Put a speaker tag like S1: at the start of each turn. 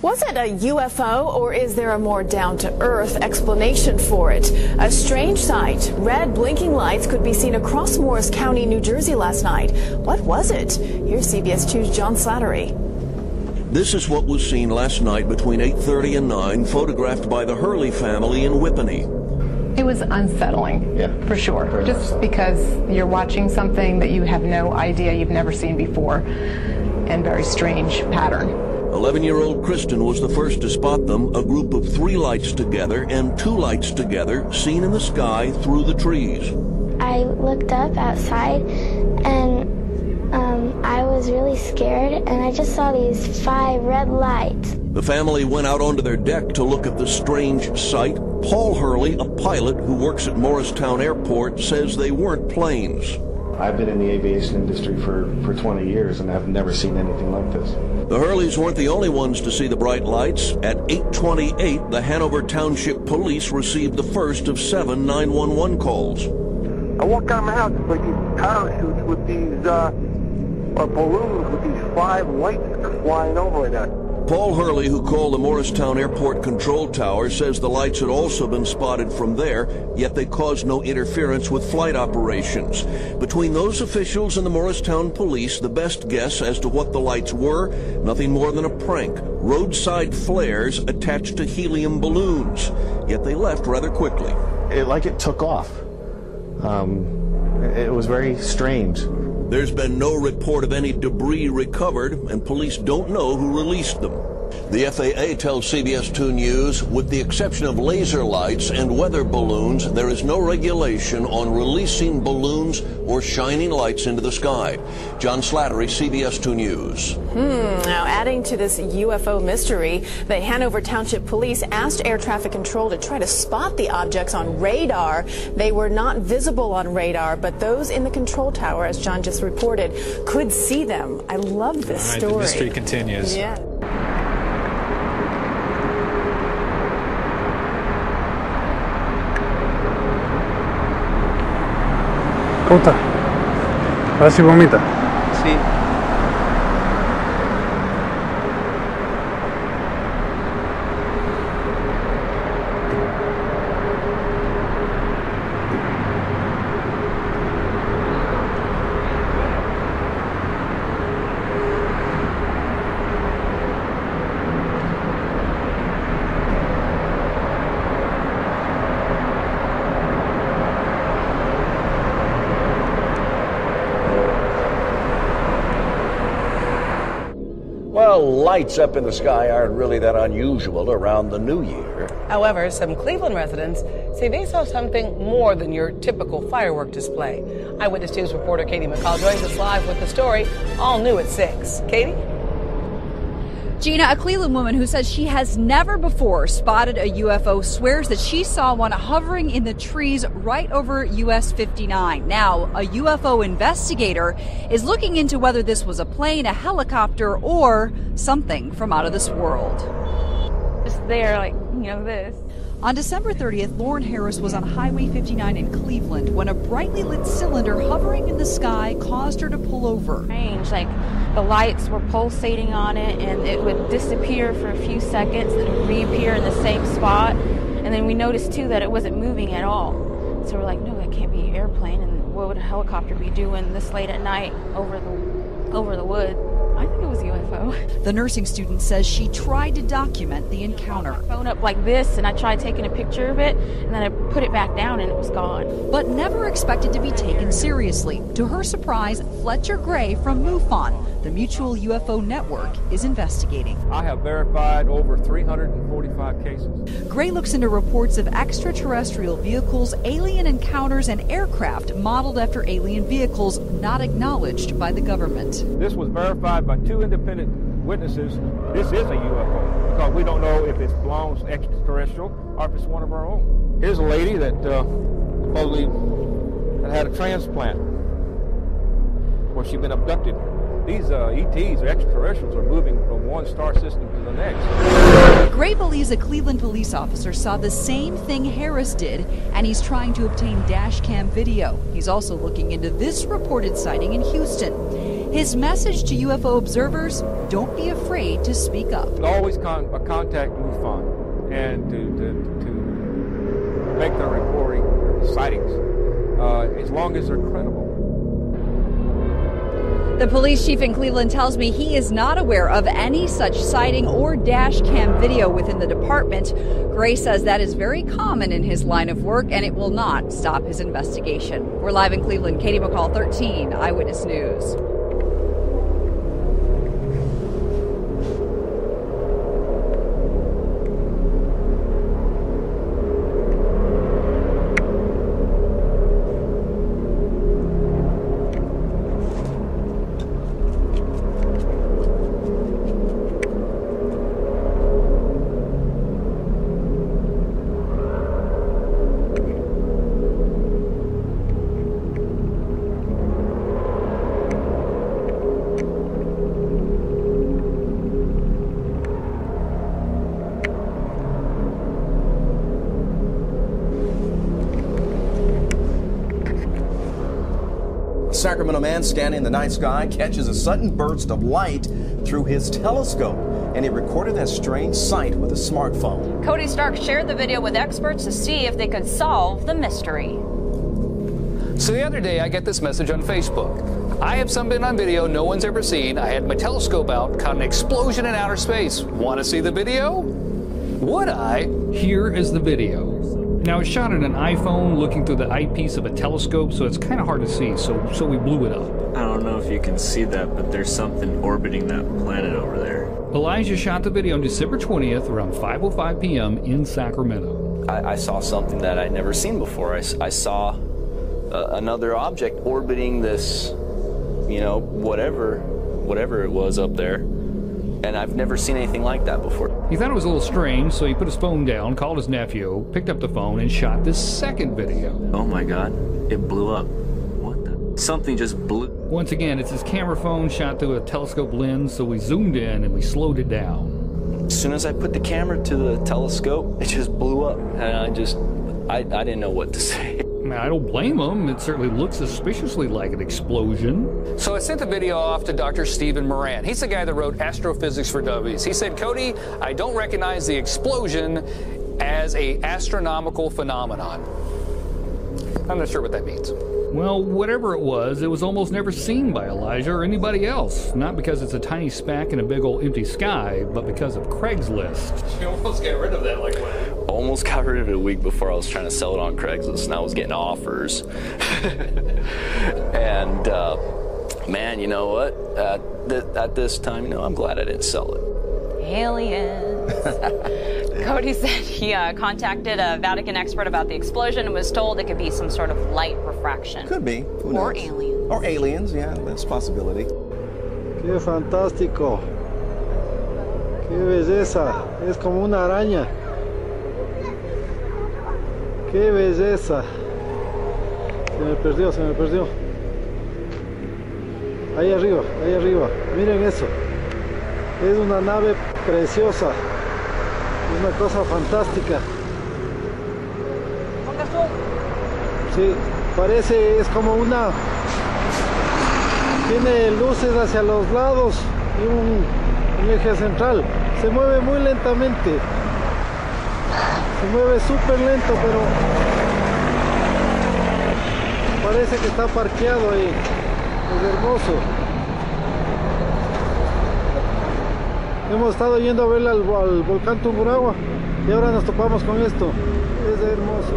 S1: Was it a UFO, or is there a more down-to-earth explanation for it? A strange sight. Red blinking lights could be seen across Morris County, New Jersey last night. What was it? Here's CBS 2's John Slattery.
S2: This is what was seen last night between 8:30 and 9, photographed by the Hurley family in Whippany.
S3: It was unsettling, for sure, just because you're watching something that you have no idea, you've never seen before, and very strange pattern.
S2: 11-year-old Kristen was the first to spot them, a group of 3 lights together and 2 lights together seen in the sky through the trees.
S4: I looked up outside and I was really scared, and I just saw these 5 red lights.
S2: The family went out onto their deck to look at the strange sight. Paul Hurley, a pilot who works at Morristown Airport, says they weren't planes.
S5: I've been in the aviation industry for 20 years and I've never seen anything like this.
S2: The Hurleys weren't the only ones to see the bright lights. At 8:28, the Hanover Township Police received the first of 7 911 calls.
S6: I walked out of my house, it's like these parachutes with these balloons with these 5 lights flying over in that.
S2: Paul Hurley, who called the Morristown Airport control tower, says the lights had also been spotted from there, yet they caused no interference with flight operations. Between those officials and the Morristown police, the best guess as to what the lights were, nothing more than a prank, roadside flares attached to helium balloons. Yet they left rather quickly.
S5: It took off. It was very strange.
S2: There's been no report of any debris recovered, and police don't know who released them. The FAA tells CBS 2 News, with the exception of laser lights and weather balloons, there is no regulation on releasing balloons or shining lights into the sky. John Slattery, CBS 2 News.
S1: Now, adding to this UFO mystery, the Hanover Township Police asked air traffic control to try to spot the objects on radar. They were not visible on radar, but those in the control tower, as John just reported, could see them. I love this story.
S7: The mystery continues.
S1: Yeah.
S8: ¿Cómo está? A ver si vomita.
S6: Sí.
S9: Well, lights up in the sky aren't really that unusual around the new year.
S10: However, some Cleveland residents say they saw something more than your typical firework display. Eyewitness News reporter Katie McCall joins us live with the story, all new at 6. Katie?
S11: Gina, a Cleveland woman who says she has never before spotted a UFO swears that she saw one hovering in the trees right over US 59. Now, a UFO investigator is looking into whether this was a plane, a helicopter, or something from out of this world.
S12: Just there, like, this.
S11: On December 30th, Lauren Harris was on Highway 59 in Cleveland when a brightly lit cylinder hovering in the sky caused her to pull over.
S12: Strange, like the lights were pulsating on it, and it would disappear for a few seconds and reappear in the same spot. And then we noticed too that it wasn't moving at all. So we're like, no, that can't be an airplane. And what would a helicopter be doing this late at night over the wood? I think it was a UFO.
S11: The nursing student says she tried to document the encounter.
S12: My phone up like this, and I tried taking a picture of it, and then I put it back down, and it was gone.
S11: But never expected to be taken seriously. To her surprise, Fletcher Gray from MUFON, the Mutual UFO Network, is investigating.
S13: I have verified over 345 cases.
S11: Gray looks into reports of extraterrestrial vehicles, alien encounters, and aircraft modeled after alien vehicles not acknowledged by the government.
S13: This was verified by 2 independent witnesses. This is a UFO because we don't know if it belongs extraterrestrial or if it's one of our own. Here's a lady that supposedly had a transplant where she'd been abducted. These ETs, or extraterrestrials, are moving from one star system to the next.
S11: Gray believes a Cleveland police officer saw the same thing Harris did, and he's trying to obtain dash cam video. He's also looking into this reported sighting in Houston. His message to UFO observers, don't be afraid to speak up.
S13: Always contact MUFON and to make their reporting sightings as long as they're credible.
S11: The police chief in Cleveland tells me he is not aware of any such sighting or dash cam video within the department. Gray says that is very common in his line of work, and it will not stop his investigation. We're live in Cleveland. Katie McCall, 13 Eyewitness News.
S7: Sacramento man standing in the night sky catches a sudden burst of light through his telescope, and he recorded that strange sight with a smartphone.
S14: Cody Stark shared the video with experts to see if they could solve the mystery.
S15: So the other day I get this message on Facebook. I have something on video no one's ever seen. I had my telescope out, caught an explosion in outer space. Want to see the video? Would I?
S16: Here is the video. Now, it's shot on an iPhone looking through the eyepiece of a telescope, so it's kind of hard to see, so we blew it up.
S17: I don't know if you can see that, but there's something orbiting that planet over there.
S16: Elijah shot the video on December 20th around 5:05 p.m. in Sacramento.
S18: I saw something that I'd never seen before. I saw another object orbiting this, whatever it was up there. And I've never seen anything like that before.
S16: He thought it was a little strange, so he put his phone down, called his nephew, picked up the phone, and shot this second video.
S17: Oh my God, it blew up. What the? Something just blew.
S16: Once again, it's his camera phone shot through a telescope lens, so we zoomed in and we slowed it down.
S18: As soon as I put the camera to the telescope, it just blew up. And I didn't know what to say.
S16: I don't blame him. It certainly looks suspiciously like an explosion.
S15: So I sent the video off to Dr. Stephen Moran. He's the guy that wrote Astrophysics for Dummies. He said, Cody, I don't recognize the explosion as an astronomical phenomenon. I'm not sure what that means.
S16: Well, whatever it was almost never seen by Elijah or anybody else. Not because it's a tiny speck in a big old empty sky, but because of Craigslist.
S15: You almost got rid of that like what?
S18: Almost got rid of it a week before I was trying to sell it on Craigslist, and I was getting offers. And, man, you know what? At this time, I'm glad I didn't sell it.
S14: Aliens. Cody said he contacted a Vatican expert about the explosion and was told it could be some sort of light refraction.
S7: Could be. Who knows?
S14: Or aliens.
S7: Or aliens, yeah, that's a possibility.
S19: Qué fantástico. Qué belleza. Es como una araña. Qué belleza. Se me perdió. Ahí arriba. Miren eso. Es una nave preciosa. Es una cosa fantástica. Sí, es como tiene luces hacia los lados y un eje central. Se mueve muy lentamente. Se mueve súper lento, pero parece que está parqueado ahí. Es hermoso. Hemos estado yendo a ver al volcán Tungurahua y ahora nos topamos con esto. Es hermoso.